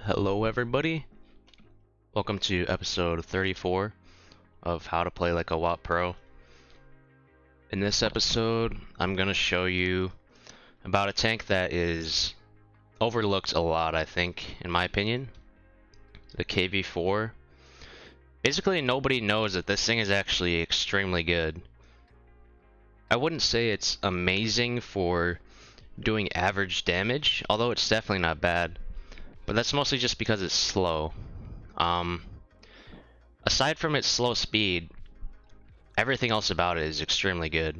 Hello everybody, welcome to episode 34 of How to Play Like a WoT Pro. In this episode, I'm going to show you about a tank that is overlooked a lot, I think, in my opinion. The KV4. Basically, nobody knows that this thing is actually extremely good. I wouldn't say it's amazing for doing average damage, although it's definitely not bad. But that's mostly just because it's slow. Aside from its slow speed, everything else about it is extremely good.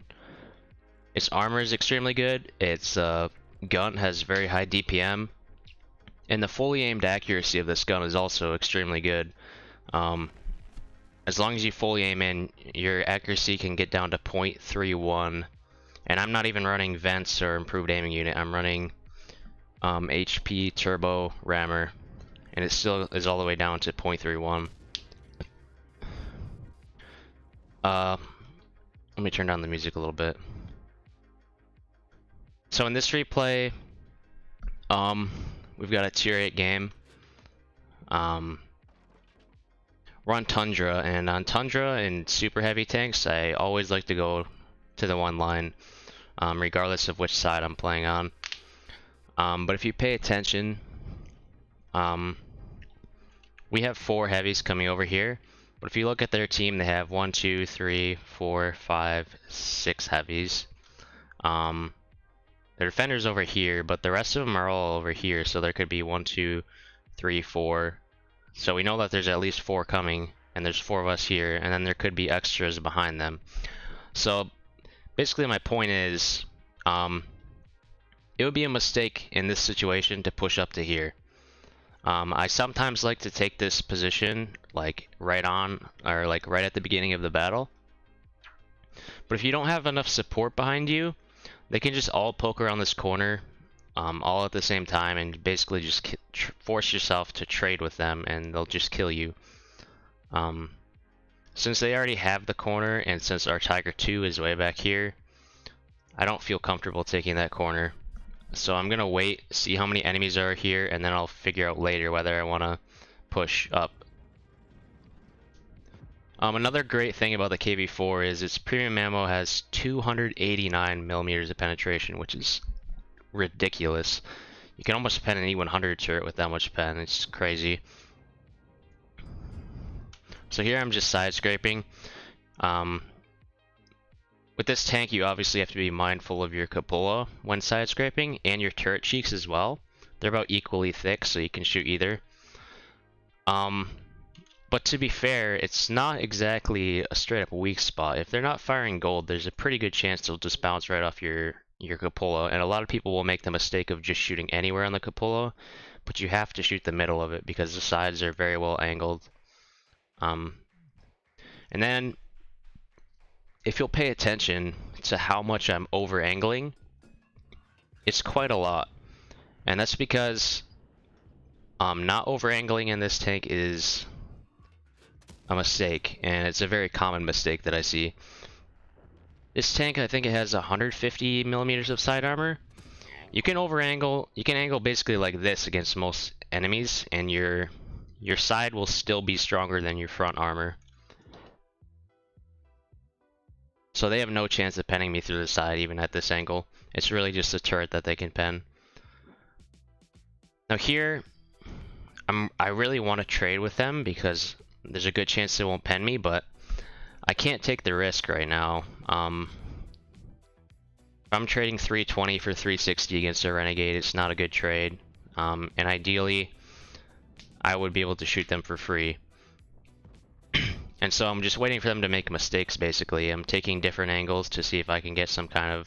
Its armor is extremely good, its gun has very high DPM, and the fully aimed accuracy of this gun is also extremely good. As long as you fully aim in, your accuracy can get down to 0.31, and I'm not even running vents or improved aiming unit, I'm running HP turbo rammer, and it still is all the way down to 0.31. Let me turn down the music a little bit. So in this replay, we've got a tier 8 game. We're on Tundra, and on Tundra and super heavy tanks, I always like to go to the one line, regardless of which side I'm playing on. But if you pay attention, we have 4 heavies coming over here. But if you look at their team, they have 1, 2, 3, 4, 5, 6 heavies. Their defender's over here, but the rest of them are all over here. So there could be 1, 2, 3, 4. So we know that there's at least 4 coming, and there's 4 of us here, and then there could be extras behind them. So basically my point is, it would be a mistake in this situation to push up to here. I sometimes like to take this position like right on, or like right at the beginning of the battle. But if you don't have enough support behind you, they can just all poke around this corner all at the same time and basically just force yourself to trade with them, and they'll just kill you. Since they already have the corner, and since our Tiger 2 is way back here, I don't feel comfortable taking that corner. So I'm gonna wait, see how many enemies are here, and then I'll figure out later whether I want to push up. Another great thing about the KV4 is its premium ammo has 289 millimeters of penetration, which is ridiculous. You can almost pen an E100 turret with that much pen. It's crazy. So here I'm just side scraping. With this tank, you obviously have to be mindful of your cupola when side scraping, and your turret cheeks as well. They're about equally thick, so you can shoot either. But to be fair, it's not exactly a straight up weak spot. If they're not firing gold, there's a pretty good chance they'll just bounce right off your cupola, and a lot of people will make the mistake of just shooting anywhere on the cupola, but you have to shoot the middle of it because the sides are very well angled. And then if you'll pay attention to how much I'm over angling, it's quite a lot. And that's because not over angling in this tank is a mistake, and it's a very common mistake that I see. This tank, I think it has 150 millimeters of side armor. You can over angle, you can angle basically like this against most enemies, and your side will still be stronger than your front armor. So they have no chance of penning me through the side even at this angle. It's really just a turret that they can pen. Now here, I really want to trade with them because there's a good chance they won't pen me, but I can't take the risk right now. If I'm trading 320 for 360 against a Renegade, it's not a good trade. And ideally, I would be able to shoot them for free. And so I'm just waiting for them to make mistakes, basically. I'm taking different angles to see if I can get some kind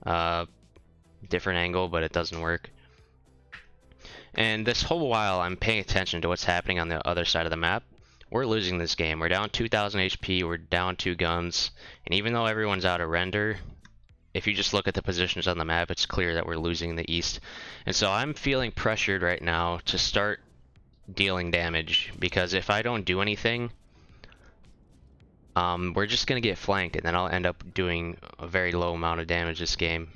of different angle, but it doesn't work. And this whole while, I'm paying attention to what's happening on the other side of the map. We're losing this game. We're down 2,000 HP, we're down 2 guns, and even though everyone's out of render, if you just look at the positions on the map, it's clear that we're losing the east. And so I'm feeling pressured right now to start dealing damage, because if I don't do anything, we're just gonna get flanked, and then I'll end up doing a very low amount of damage this game.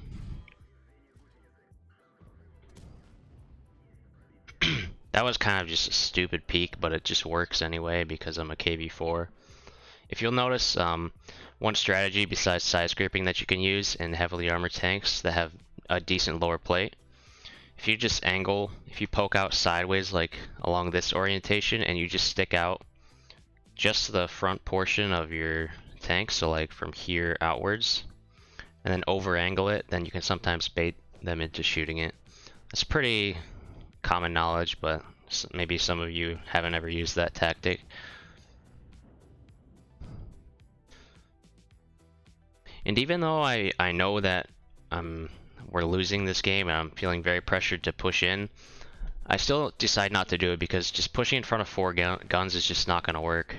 That was kind of just a stupid peek, but it just works anyway because I'm a KV4. If you'll notice, one strategy besides side scraping that you can use in heavily armored tanks that have a decent lower plate, if you just angle, if you poke out sideways like along this orientation and you just stick out just the front portion of your tank, so like from here outwards, and then over angle it, then you can sometimes bait them into shooting it. It's pretty common knowledge, but maybe some of you haven't ever used that tactic. And even though I know that we're losing this game and I'm feeling very pressured to push in, I still decide not to do it because just pushing in front of 4 guns is just not going to work.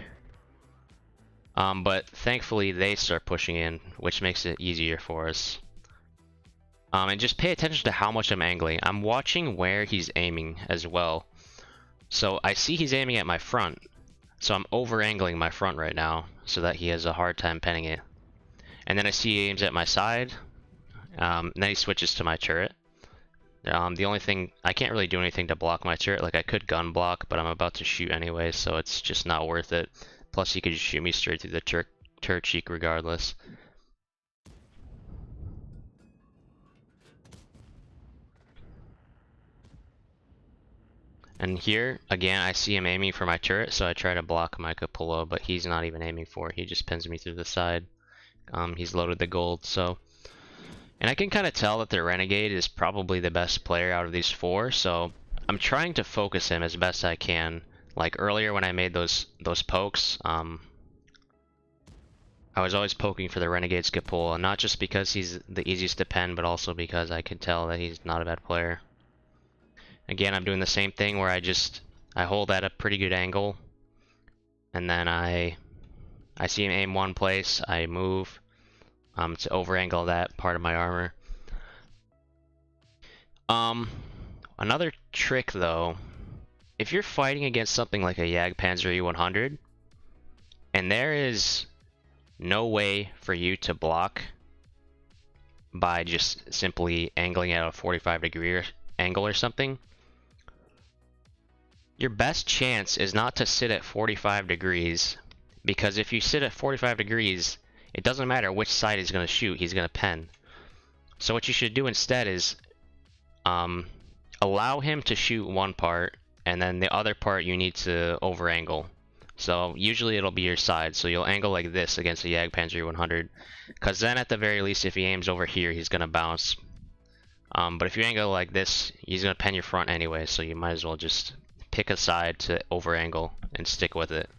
But thankfully they start pushing in, which makes it easier for us. And just pay attention to how much I'm angling. I'm watching where he's aiming as well. So I see he's aiming at my front, so I'm over angling my front right now so that he has a hard time penning it. And then I see he aims at my side, and then he switches to my turret. The only thing, I can't really do anything to block my turret. Like I could gun block, but I'm about to shoot anyway, so it's just not worth it. Plus he could just shoot me straight through the turret cheek regardless. And here, again, I see him aiming for my turret, so I try to block my cupola, but he's not even aiming for it. He just pins me through the side. He's loaded the gold, so... And I can kind of tell that the Renegade is probably the best player out of these 4, so I'm trying to focus him as best I can. Like earlier when I made those pokes, I was always poking for the Renegade's cupola, not just because he's the easiest to pen, but also because I could tell that he's not a bad player. Again, I'm doing the same thing where I hold at a pretty good angle, and then I see him aim one place, I move to over angle that part of my armor. Another trick though, if you're fighting against something like a Jagdpanzer E100, and there is no way for you to block by just simply angling at a 45-degree angle or something, your best chance is not to sit at 45 degrees, because if you sit at 45 degrees, it doesn't matter which side he's going to shoot, he's going to pen. So what you should do instead is allow him to shoot one part, and then the other part you need to over angle. So usually it'll be your side, so you'll angle like this against the Jagdpanzer 100, because then at the very least if he aims over here he's going to bounce. But if you angle like this, he's going to pen your front anyway, so you might as well just pick a side to over angle and stick with it.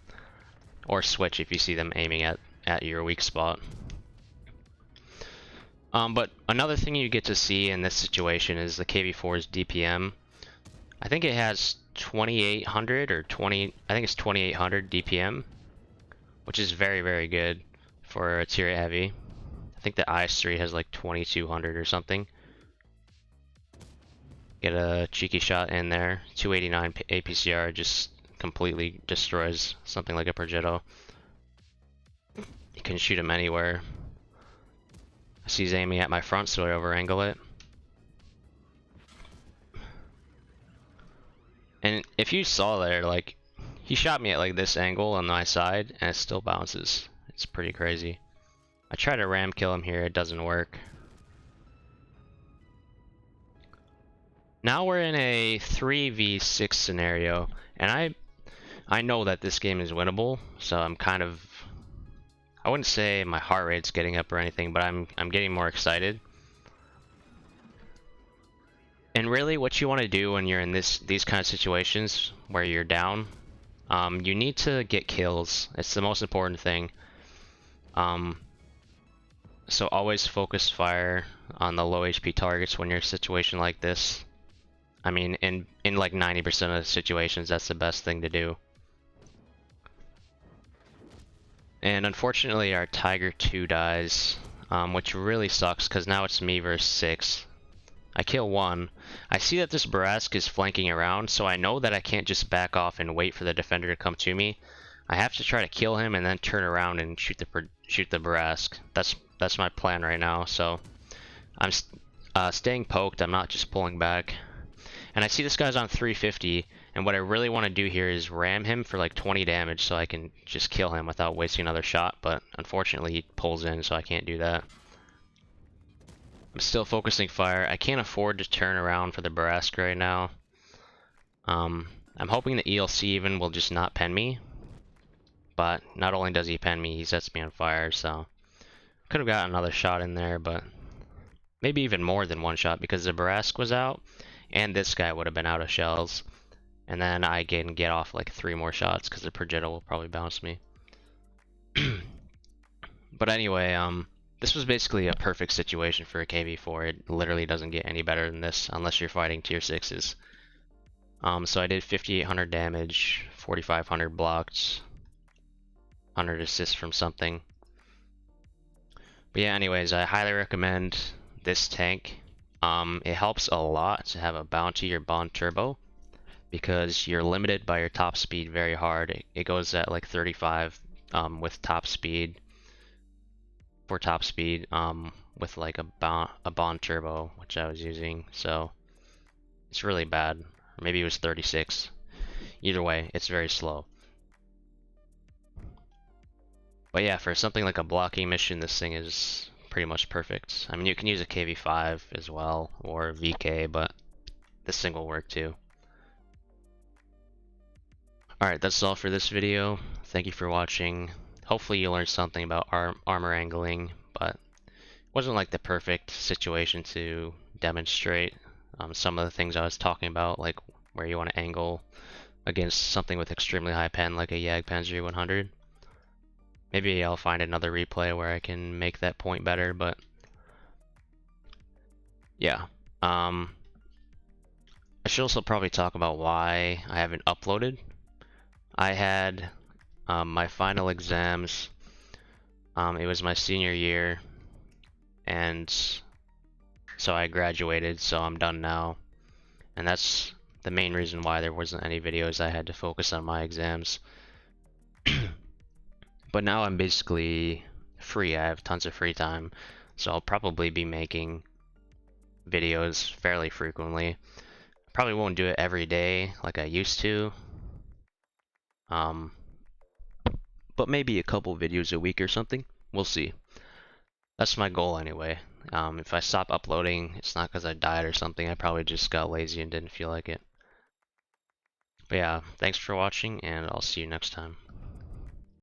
Or switch if you see them aiming at your weak spot. But another thing you get to see in this situation is the KV4's DPM. I think it has 2800 or 20, I think it's 2800 DPM, which is very, very good for a tier heavy. I think the IS-3 has like 2200 or something. Get a cheeky shot in there. 289 APCR just completely destroys something like a Progetto. You can shoot him anywhere. I see he's aiming at my front, so I over angle it. And if you saw there, like, he shot me at like this angle on my side, and it still bounces. It's pretty crazy. I try to ram kill him here, it doesn't work. Now we're in a 3v6 scenario, and I know that this game is winnable, so I'm kind of, I wouldn't say my heart rate's getting up or anything, but I'm getting more excited. And really what you want to do when you're in these kind of situations where you're down, you need to get kills. It's the most important thing. So always focus fire on the low HP targets when you're in a situation like this. I mean, in like 90% of situations, that's the best thing to do. And unfortunately, our Tiger 2 dies, which really sucks because now it's me versus 6. I kill 1. I see that this Barask is flanking around, so I know that I can't just back off and wait for the defender to come to me. I have to try to kill him and then turn around and shoot the Barask. That's my plan right now. So I'm staying poked. I'm not just pulling back. And I see this guy's on 350, And what I really want to do here is ram him for like 20 damage so I can just kill him without wasting another shot, but unfortunately he pulls in, so I can't do that. I'm still focusing fire. I can't afford to turn around for the Barask right now. I'm hoping the ELC even will just not pen me, but not only does he pen me, he sets me on fire, so could have gotten another shot in there, but maybe even more than one shot because the Barask was out and this guy would have been out of shells. And then I can get off like 3 more shots because the projectile will probably bounce me. But anyway, this was basically a perfect situation for a KV4. It literally doesn't get any better than this unless you're fighting tier 6s. So I did 5,800 damage, 4,500 blocked, 100 assists from something. But yeah, anyways, I highly recommend this tank. It helps a lot to have a bounty or bond turbo, because you're limited by your top speed very hard. It goes at like 35 with top speed, for top speed, with like a bond turbo, which I was using, so it's really bad. Or maybe it was 36. Either way, it's very slow. But yeah, for something like a blocking mission, this thing is pretty much perfect. I mean, you can use a KV5 as well, or VK, but this thing will work too. Alright, that's all for this video. Thank you for watching. Hopefully you learned something about armor angling, but it wasn't like the perfect situation to demonstrate some of the things I was talking about, like where you want to angle against something with extremely high pen like a Jagdpanzer 100. Maybe I'll find another replay where I can make that point better, but yeah. I should also probably talk about why I haven't uploaded. I had my final exams. It was my senior year, and so I graduated, so I'm done now. And that's the main reason why there wasn't any videos. I had to focus on my exams. But now I'm basically free. I have tons of free time, so I'll probably be making videos fairly frequently. Probably won't do it every day like I used to. But maybe a couple videos a week or something. We'll see. That's my goal anyway. If I stop uploading, it's not because I died or something. I probably just got lazy and didn't feel like it. But yeah, thanks for watching, and I'll see you next time.